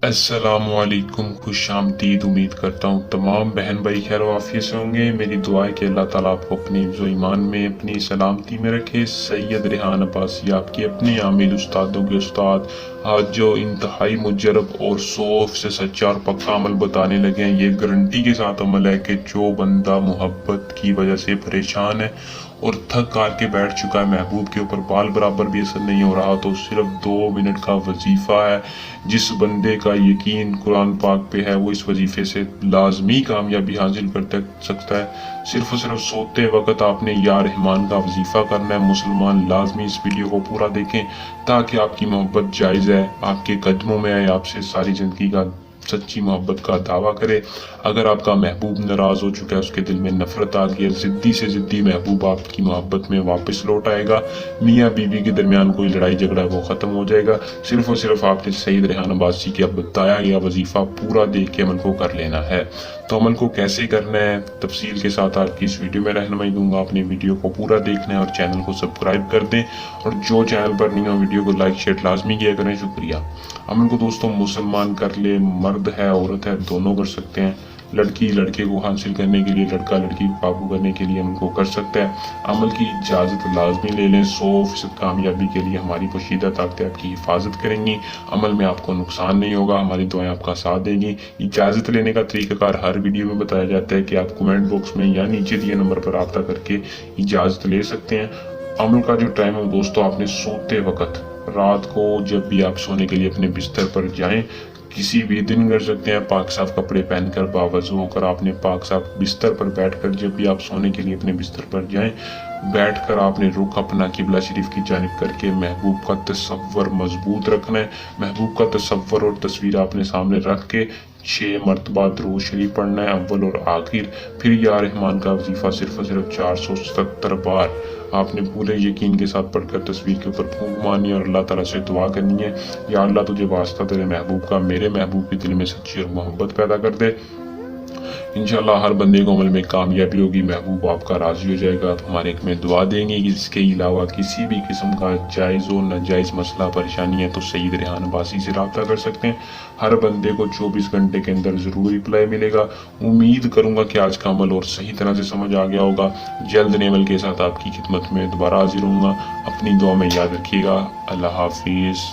अस्सलामुअलैकुम, खुश आमदीद। उम्मीद करता हूँ तमाम बहन भाई खैर वाफियत से होंगे। मेरी दुआ है कि अल्लाह ताला आपको अपनी जो ईमान में अपनी सलामती में रखे। सैयद रेहान अब्बासी आपके अपने आमिल उस्तादों के उस्ताद आज जो इंतहाई मुजरब और 100% सच्चा और पक्का अमल बताने लगे हैं, ये गारंटी के साथ अमल है कि जो बंदा मोहब्बत की वजह से परेशान है और थक हार के बैठ चुका है, महबूब के ऊपर बाल बराबर भी असर नहीं हो रहा, तो सिर्फ 2 मिनट का वजीफा है। जिस बंदे का यकीन कुरान पाक पे है वो इस वजीफे से लाजमी कामयाबी हासिल कर सकता है। सिर्फ और सिर्फ सोते वक्त आपने या रहमान का वजीफा करना है। मुसलमान लाजमी इस वीडियो को पूरा देखें ताकि आपकी मोहब्बत जायज़ है, आपके कदमों में आए, आपसे सारी ज़िंदगी का सच्ची मोहब्बत का दावा करे। अगर आपका महबूब नाराज हो चुका है, उसके दिल में नफरत आ गई है, जिद्दी से जिद्दी महबूब आपकी मोहब्बत में वापस लौट आएगा। मियाँ बीवी के दरमियान कोई लड़ाई झगड़ा वो खत्म हो जाएगा। सिर्फ और सिर्फ आपने सईद रेहान अब्बासी के अब बताया गया वजीफा पूरा देख के अमल को कर लेना है। तो अमल को कैसे करना है तफसील के साथ आपकी इस वीडियो में रहनुमाई दूंगा। अपने वीडियो को पूरा देखना है और चैनल को सब्सक्राइब कर दें, और जो चैनल पर नहीं हो वीडियो को लाइक शेयर लाजमी किया करें। शुक्रिया। अमल को दोस्तों मुसलमान कर ले, मर्द है औरत है दोनों कर सकते हैं। लड़की लड़के को हासिल करने के लिए, लड़का लड़की को काबू करने के लिए अमल को कर सकता है। अमल की इजाज़त लाजमी ले लें। 100% कामयाबी के लिए हमारी पोशीदा ताकतें आपकी हिफाजत करेंगी। अमल में आपको नुकसान नहीं होगा, हमारी दुआएं आपका साथ देंगी। इजाज़त लेने का तरीक़ाकार हर वीडियो में बताया जाता है कि आप कमेंट बॉक्स में या नीचे दिए नंबर पर रब्ता करके इजाज़त ले सकते हैं। अमल का जो टाइम है दोस्तों, आपने सोते वक्त रात को जब भी आप सोने के लिए अपने बिस्तर पर जाएं, किसी भी दिन कर सकते हैं, पाक साफ कपड़े पहनकर बावजू होकर आपने पाक साफ बिस्तर पर बैठकर जब भी आप सोने के लिए अपने बिस्तर पर जाएं, बैठकर आपने रुख अपना किबला शरीफ की जानिब करके महबूब का तसव्वुर मजबूत रखना है। महबूब का तसव्वुर और तस्वीर आपने सामने रख के 6 मरतबा दुरूद शरीफ पढ़ना है, अव्वल और आखिर। फिर या रहमान का वजीफा सिर्फ और सिर्फ 477 बार आपने पूरे यकीन के साथ पढ़कर तस्वीर के ऊपर फूंक मारनी है और अल्लाह ताला से दुआ करनी है, या अल्लाह तुझे वास्ता तेरे महबूब का मेरे महबूब के दिल में सच्ची और मोहब्बत पैदा कर दे। इंशाल्लाह हर बंदे को अमल में कामयाबी होगी, महबूब आपका राजी हो जाएगा। आप हमारे में दुआ देंगे कि इसके अलावा किसी भी किस्म का जायज़ और नाजायज़ मसला परेशानी है तो सईद रेहान अब्बासी से रब्ता कर सकते हैं। हर बंदे को 24 घंटे के अंदर ज़रूर रिप्लाई मिलेगा। उम्मीद करूँगा कि आज का अमल और सही तरह से समझ आ गया होगा। जल्द नए अमल के साथ आपकी खिदमत में दोबारा हाजिर होऊंगा। अपनी दुआ में याद रखिएगा। अल्लाह हाफिज़।